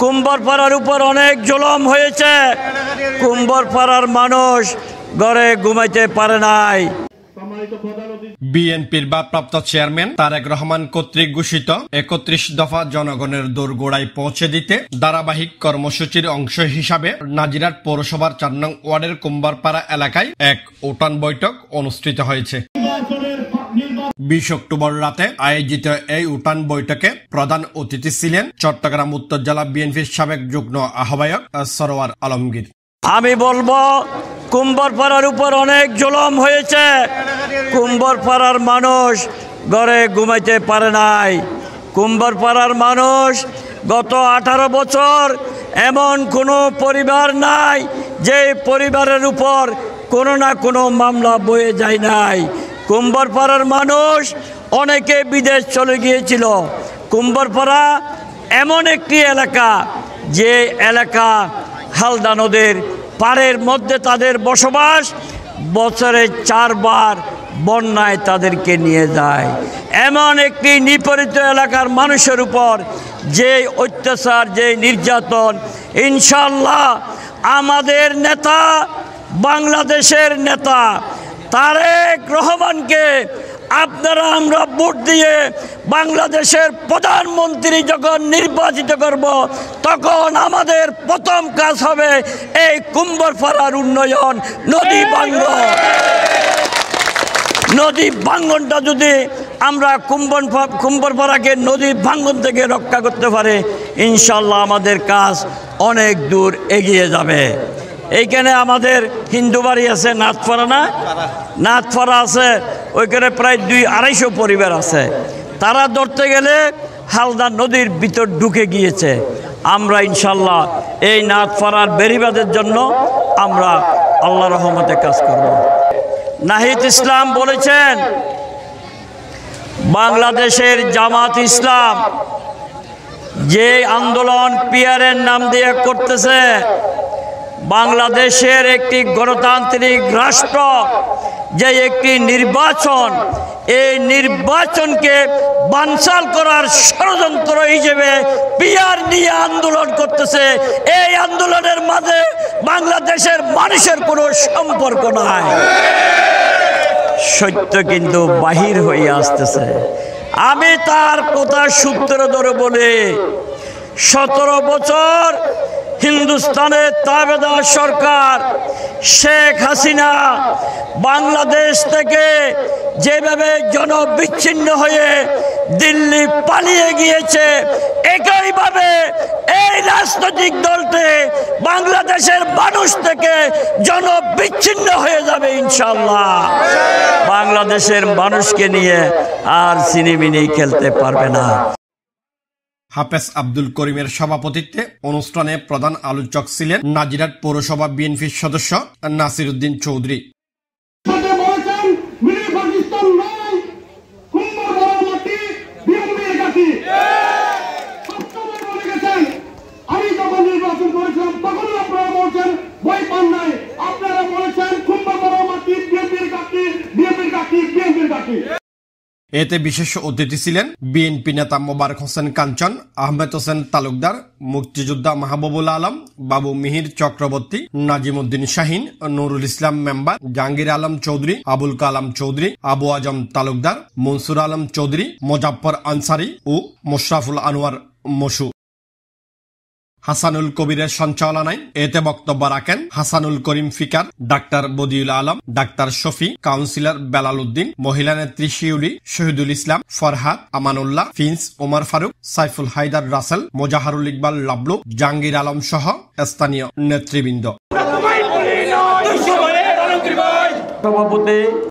কুম্বরপাড়ার উপর অনেক জুলুম হয়েছে। কুম্বরপাড়ার মানুষ ঘরে ঘুমাইতে পারে নাই। বিএনপির ভারপ্রাপ্ত চেয়ারম্যান তারেক রহমান কর্তৃক ঘোষিত ৩১ দফা জনগণের দোরগোড়ায় পৌঁছে দিতে ধারাবাহিক কর্মসূচির অংশ হিসাবে নাজিরহাট পৌরসভার ৪ নং ওয়ার্ডের কুম্বরপাড়া এলাকায় এক উঠান বৈঠক অনুষ্ঠিত হয়েছে। ২০ অক্টোবর রাতে আয়োজিত এই উঠান বৈঠকে প্রধান অতিথি ছিলেন চট্টগ্রাম উত্তর জেলা বিএনপির সাবেক যুগ্ম আহ্বায়ক সরোয়ার আলমগীর। আমি বলবো, কুম্বরপাড়ার উপর অনেক জুলুম হয়েছে। কুম্বরপাড়ার মানুষ ঘরে ঘুমাইতে পারে নাই। কুম্বরপাড়ার মানুষ গত ১৮ বছর এমন কোনো পরিবার নাই যে পরিবারের উপর কোনো না কোনো মামলা বয়ে যায় নাই। কুম্বরপাড়ার মানুষ অনেকে বিদেশ চলে গিয়েছিল। কুম্বরপাড়া এমন একটি এলাকা, যে এলাকা হালদা নদীর পাড়ের মধ্যে তাদের বসবাস, বছরে ৪ বার বন্যায় তাদেরকে নিয়ে যায়। এমন একটি নিপীড়িত এলাকার মানুষের উপর যে অত্যাচার, যে নির্যাতন, ইনশাআল্লাহ আমাদের নেতা, বাংলাদেশের নেতা তারেক রহমানকে আপনারা আমরা ভোট দিয়ে বাংলাদেশের প্রধানমন্ত্রী যখন নির্বাচিত করব, তখন আমাদের প্রথম কাজ হবে এই কুম্বরপাড়ার উন্নয়ন, নদী ভাঙ্গন। নদী ভাঙ্গনটা যদি আমরা কুম্বরপাড়াকে নদী ভাঙ্গন থেকে রক্ষা করতে পারি, ইনশাল্লাহ আমাদের কাজ অনেক দূর এগিয়ে যাবে। এইখানে আমাদের হিন্দু বাড়ি আছে, নাথপাড়া না, নাথপাড়া আছে, ওইখানে প্রায় ২০০-২৫০ পরিবার আছে। তারা ধরতে গেলে হালদা নদীর ভিতর ঢুকে গিয়েছে। আমরা ইনশাল্লাহ এই নাথপাড়ার বেড়িবাঁধের জন্য আমরা আল্লাহ রহমতে কাজ করব। নাহিদ ইসলাম বলেছেন, বাংলাদেশের জামাত ইসলাম যে আন্দোলন পিয়ারের নাম দিয়ে করতেছে, বাংলাদেশের একটি গণতান্ত্রিক রাষ্ট্র যে একটি নির্বাচন, এই নির্বাচনকে বানচাল করার ষড়যন্ত্র হিসেবে পিয়ার নিয়ে আন্দোলন করতেছে। এই আন্দোলনের মাঝে বাংলাদেশের মানুষের কোনো সম্পর্ক নাই। সত্য কিন্তু বাহির হয়ে আসতেছে। আমি তার কথা সূত্র ধরে বলি, ১৭ বছর হিন্দুস্তানের তাবেদার সরকার শেখ হাসিনা বাংলাদেশ থেকে যেভাবে জনবিচ্ছিন্ন হয়ে দিল্লি পালিয়ে গিয়েছে, একইভাবে এই রাজনৈতিক দলটি বাংলাদেশের মানুষ থেকে জনবিচ্ছিন্ন হয়ে যাবে ইনশাআল্লাহ। বাংলাদেশের মানুষকে নিয়ে আর সিনেমিনি খেলতে পারবে না। হাফেজ আব্দুল করিমের সভাপতিত্বে অনুষ্ঠানে প্রধান আলোচক ছিলেন নাজিরহাট পৌরসভা বিএনপির সদস্য নাসির উদ্দিন চৌধুরী। এতে বিশেষ অতিথি ছিলেন বিএনপি নেতা মোবারক হোসেন কাঞ্চন, আহমেদ হোসেন তালুকদার, মুক্তিযোদ্ধা মাহবুবুল আলম, বাবু মিহির চক্রবর্তী, নাজিম উদ্দিন শাহিন, নুরুল ইসলাম মেম্বার, জাহাঙ্গীর আলম চৌধুরী, আবুল কালাম চৌধুরী, আবু আজম তালুকদার, মনসুর আলম চৌধুরী, মোজাফফর আনসারী ও মোশরাফুল আনোয়ার মশু। হাসানুল কবিরের সঞ্চালনায় এতে বক্তব্য রাখেন Hasanul Karim Fikar, doctor Badiul Alam, doctor Shafi, councillor Belal Uddin, মহিলা নেত্রী শিউলি, শহীদুল ইসলাম, ফরহাদ, আমানুল্লাহ, ফিন্স, ওমর ফারুক, সাইফুল হায়দার রাসেল, মোজাহারুল ইকবাল লাবলু, জাহাঙ্গীর আলম সহ স্থানীয় নেতৃবৃন্দ।